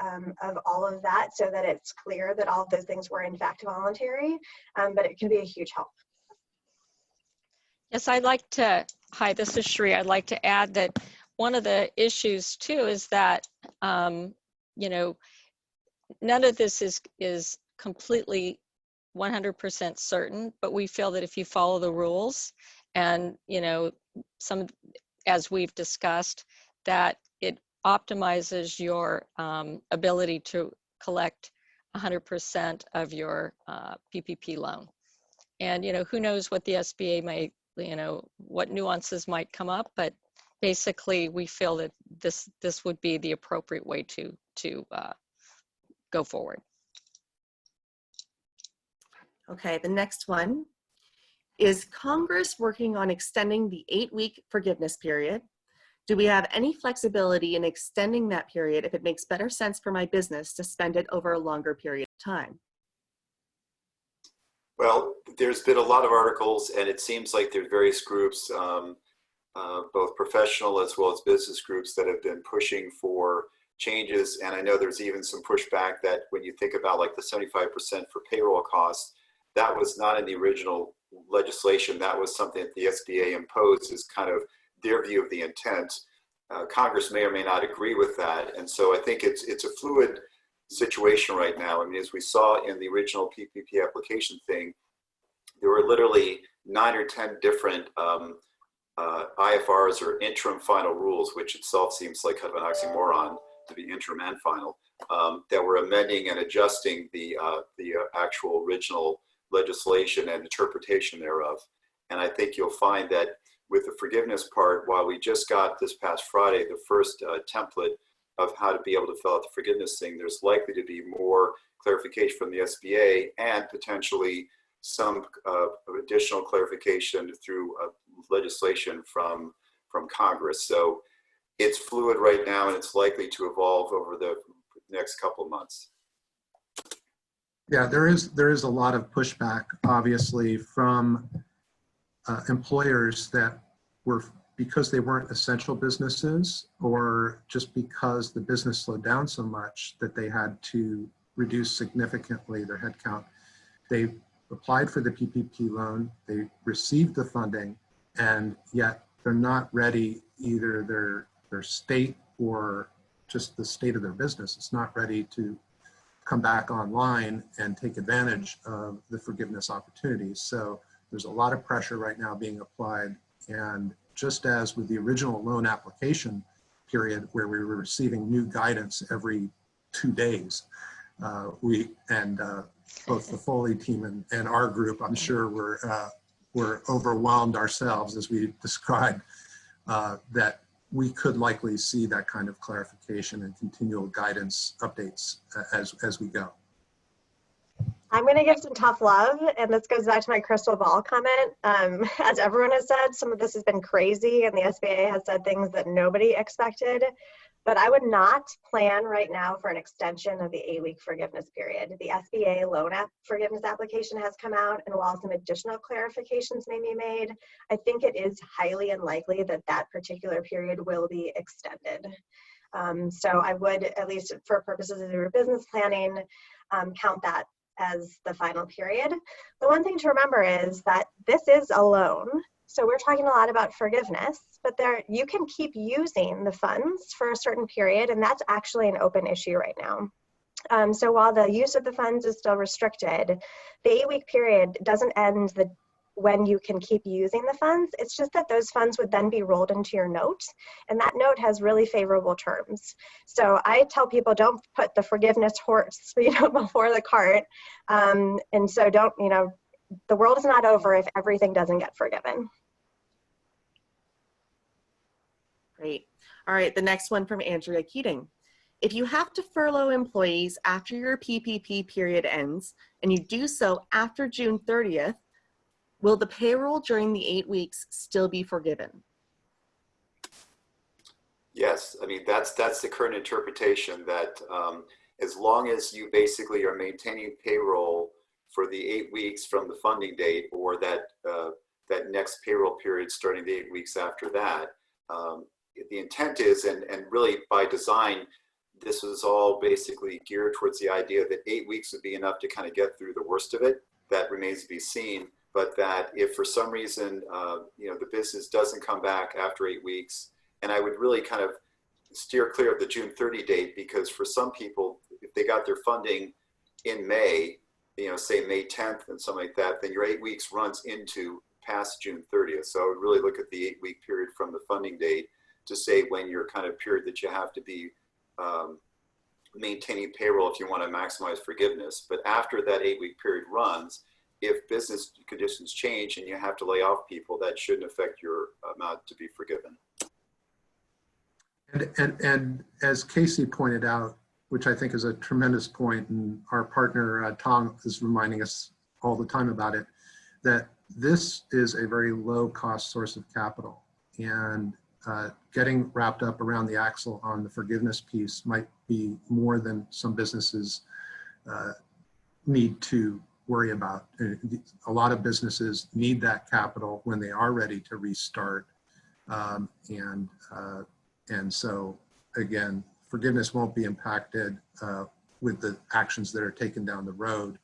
of all of that so that it's clear that all of those things were in fact voluntary, but it can be a huge help. Yes, I'd like to, hi, this is Cherie. I'd like to add that one of the issues too is that, none of this is completely 100% certain, but we feel that if you follow the rules and, as we've discussed, that it optimizes your ability to collect 100% of your PPP loan. And, who knows what the SBA may, what nuances might come up, but basically we feel that this would be the appropriate way to go forward. Okay, the next one. Is Congress working on extending the 8-week forgiveness period? Do we have any flexibility in extending that period if it makes better sense for my business to spend it over a longer period of time? Well, there's been a lot of articles, and it seems like there's various groups, both professional as well as business groups, that have been pushing for changes. And I know there's even some pushback that when you think about like the 75% for payroll costs, that was not in the original legislation. That was something that the SBA imposed as kind of their view of the intent. Congress may or may not agree with that. And so I think it's a fluid situation right now. I mean, as we saw in the original PPP application thing, there were literally 9 or 10 different IFRs, or interim final rules, which itself seems like kind of an oxymoron to be interim and final, that were amending and adjusting the actual original legislation and interpretation thereof. And I think you'll find that with the forgiveness part, while we just got this past Friday the first template of how to be able to fill out the forgiveness thing, there's likely to be more clarification from the SBA and potentially some additional clarification through legislation from Congress. So it's fluid right now, and it's likely to evolve over the next couple of months. Yeah, there is a lot of pushback, obviously, from employers that were, because they weren't essential businesses, or just because the business slowed down so much that they had to reduce significantly their headcount. They applied for the PPP loan, they received the funding, and yet they're not ready, either their state or just the state of their business. It's not ready to come back online and take advantage of the forgiveness opportunities. So there's a lot of pressure right now being applied. And just as with the original loan application period, where we were receiving new guidance every 2 days, both the Foley team and our group, I'm sure, were overwhelmed ourselves as we described that we could likely see that kind of clarification and continual guidance updates as we go. I'm going to give some tough love, and this goes back to my crystal ball comment. As everyone has said, some of this has been crazy, and the SBA has said things that nobody expected. But I would not plan right now for an extension of the 8-week forgiveness period. The SBA loan forgiveness application has come out, and while some additional clarifications may be made, I think it is highly unlikely that that particular period will be extended. So I would, at least for purposes of your business planning, count that as the final period. The one thing to remember is that this is a loan. So we're talking a lot about forgiveness, but you can keep using the funds for a certain period, and that's actually an open issue right now. So while the use of the funds is still restricted, the 8-week period doesn't end when you can keep using the funds. It's just that those funds would then be rolled into your note, and that note has really favorable terms. So I tell people, don't put the forgiveness horse, before the cart. And so the world is not over if everything doesn't get forgiven. Great. All right, the next one from Andrea Keating. If you have to furlough employees after your PPP period ends, and you do so after June 30th, will the payroll during the 8 weeks still be forgiven? Yes, I mean, that's the current interpretation, that as long as you basically are maintaining payroll for the 8 weeks from the funding date, or that next payroll period starting the 8 weeks after that, the intent is, and really by design, this was all basically geared towards the idea that 8 weeks would be enough to kind of get through the worst of it. That remains to be seen. But that if for some reason, the business doesn't come back after 8 weeks, and I would really kind of steer clear of the June 30 date, because for some people, if they got their funding in May, say May 10th and something like that, then your 8 weeks runs into past June 30th. So I would really look at the 8-week period from the funding date to say when your kind of period that you have to be maintaining payroll if you want to maximize forgiveness. But after that 8-week period runs, if business conditions change and you have to lay off people, that shouldn't affect your amount to be forgiven. And as Casey pointed out, which I think is a tremendous point, and our partner Tom is reminding us all the time about it, that this is a very low cost source of capital, and getting wrapped up around the axle on the forgiveness piece might be more than some businesses need to worry about. A lot of businesses need that capital when they are ready to restart. And so again, forgiveness won't be impacted with the actions that are taken down the road,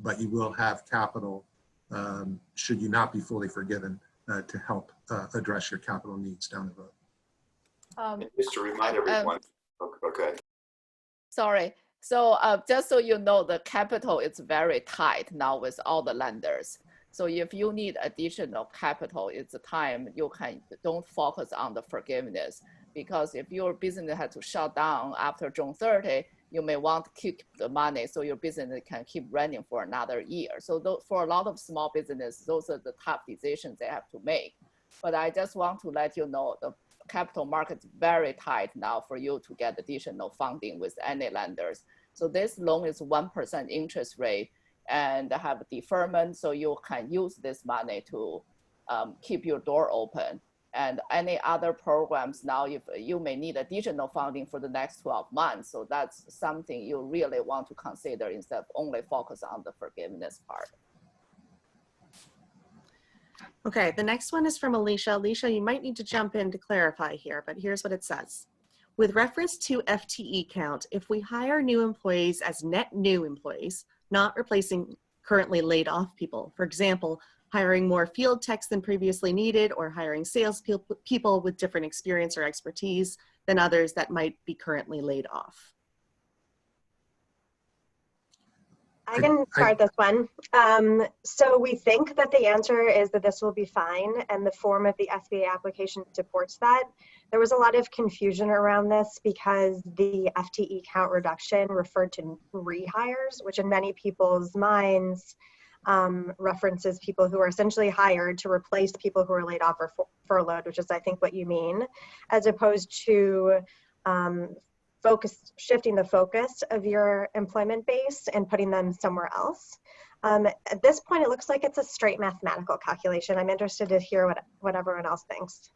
but you will have capital should you not be fully forgiven to help address your capital needs down the road. Just to remind everyone, okay. Sorry. So just so you know, the capital is very tight now with all the lenders. So if you need additional capital, it's the time you don't focus on the forgiveness, because if your business had to shut down after June 30, you may want to keep the money so your business can keep running for another year. So for a lot of small business, those are the tough decisions they have to make. But I just want to let you know the capital market's very tight now for you to get additional funding with any lenders. So this loan is 1% interest rate and have deferment, so you can use this money to keep your door open. And any other programs now, if you may need additional funding for the next 12 months, so that's something you really want to consider instead of only focus on the forgiveness part. Okay, the next one is from Alicia. Alicia, you might need to jump in to clarify here, but here's what it says. With reference to FTE count, if we hire new employees as net new employees, not replacing currently laid off people, for example, hiring more field techs than previously needed, or hiring sales people with different experience or expertise than others that might be currently laid off. I can start this one. So we think that the answer is that this will be fine, and the form of the SBA application supports that. There was a lot of confusion around this because the FTE count reduction referred to rehires, which in many people's minds references people who are essentially hired to replace people who are laid off or furloughed, which is I think what you mean, as opposed to shifting the focus of your employment base and putting them somewhere else. At this point, it looks like it's a straight mathematical calculation. I'm interested to hear what everyone else thinks.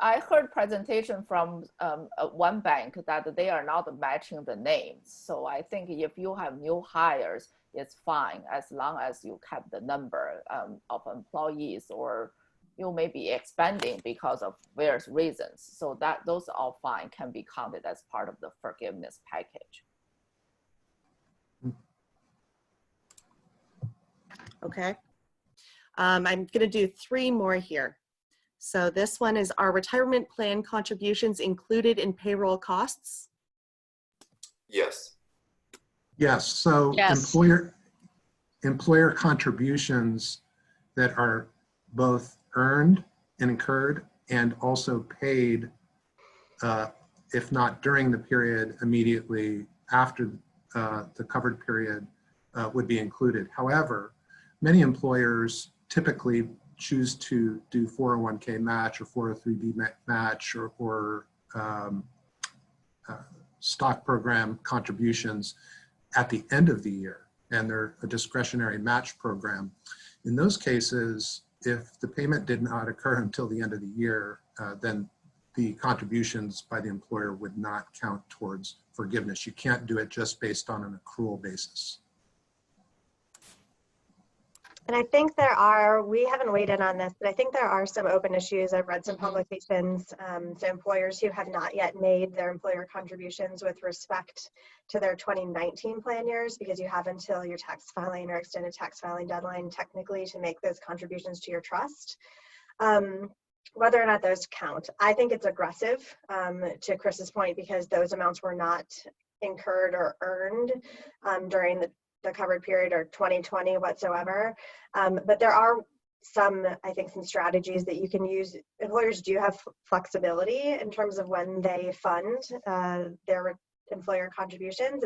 I heard presentation from one bank that they are not matching the names. So I think if you have new hires, it's fine as long as you kept the number of employees, or you may be expanding because of various reasons. So those all fine, can be counted as part of the forgiveness package. Okay. I'm gonna do 3 more here. So this one is, are retirement plan contributions included in payroll costs? Yes. Yes, so Yes. employer contributions that are both earned and incurred and also paid, if not during the period, immediately after the covered period would be included. However, many employers typically choose to do 401k match or 403b match or stock program contributions at the end of the year, and they're a discretionary match program. In those cases, if the payment did not occur until the end of the year, then the contributions by the employer would not count towards forgiveness. You can't do it just based on an accrual basis. And I think we haven't weighed in on this, but I think there are some open issues. I've read some publications to employers who have not yet made their employer contributions with respect to their 2019 plan years, because you have until your tax filing or extended tax filing deadline technically to make those contributions to your trust. Whether or not those count, I think it's aggressive, to Chris's point, because those amounts were not incurred or earned during the covered period or 2020 whatsoever. But there are I think some strategies that you can use. Employers do have flexibility in terms of when they fund their employer contributions.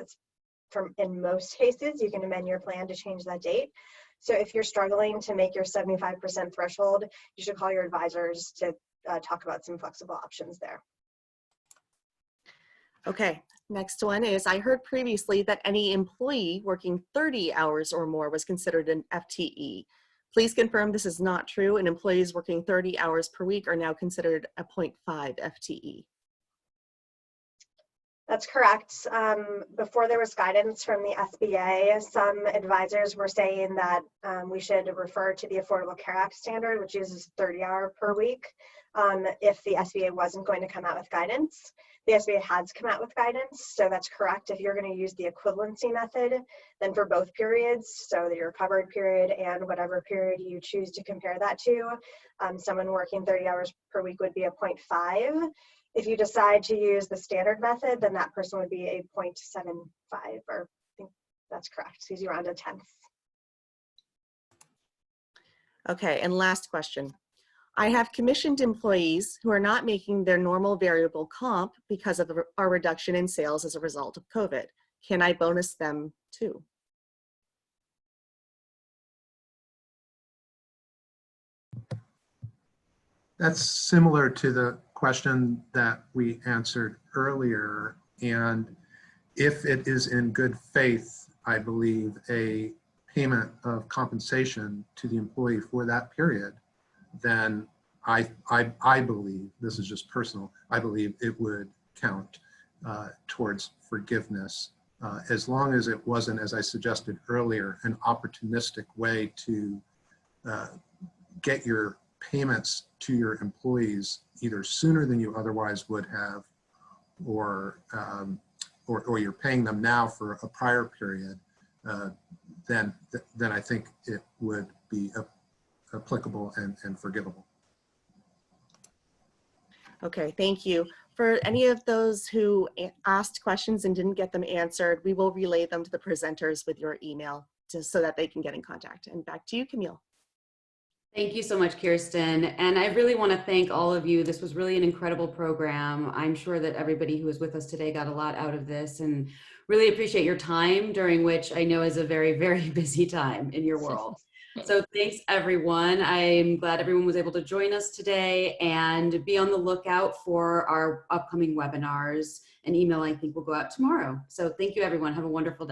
In most cases, you can amend your plan to change that date. So if you're struggling to make your 75% threshold, you should call your advisors to talk about some flexible options there. Okay, next one is, I heard previously that any employee working 30 hours or more was considered an FTE. Please confirm this is not true, and employees working 30 hours per week are now considered a 0.5 FTE. That's correct. Before there was guidance from the SBA, some advisors were saying that we should refer to the Affordable Care Act standard, which uses 30-hour per week, if the SBA wasn't going to come out with guidance. The SBA has come out with guidance, so that's correct. If you're going to use the equivalency method, then for both periods, so your covered period and whatever period you choose to compare that to, someone working 30 hours per week would be a 0.5. If you decide to use the standard method, then that person would be a 0.75, or I think that's correct, because you're around a 10th. Okay, and last question. I have commissioned employees who are not making their normal variable comp because of our reduction in sales as a result of COVID. Can I bonus them too? That's similar to the question that we answered earlier. And if it is in good faith, I believe a payment of compensation to the employee for that period, then I believe, this is just personal, I believe it would count towards forgiveness, as long as it wasn't, as I suggested earlier, an opportunistic way to get your payments to your employees either sooner than you otherwise would have, or you're paying them now for a prior period, then I think it would be applicable and forgivable. Okay, thank you. For any of those who asked questions and didn't get them answered, we will relay them to the presenters with your email just so that they can get in contact. And back to you, Camille. Thank you so much, Kirsten. And I really want to thank all of you. This was really an incredible program. I'm sure that everybody who was with us today got a lot out of this, and really appreciate your time, during which I know is a very, very busy time in your world. So thanks, everyone. I'm glad everyone was able to join us today, and be on the lookout for our upcoming webinars. An email, I think, will go out tomorrow. So thank you, everyone. Have a wonderful day.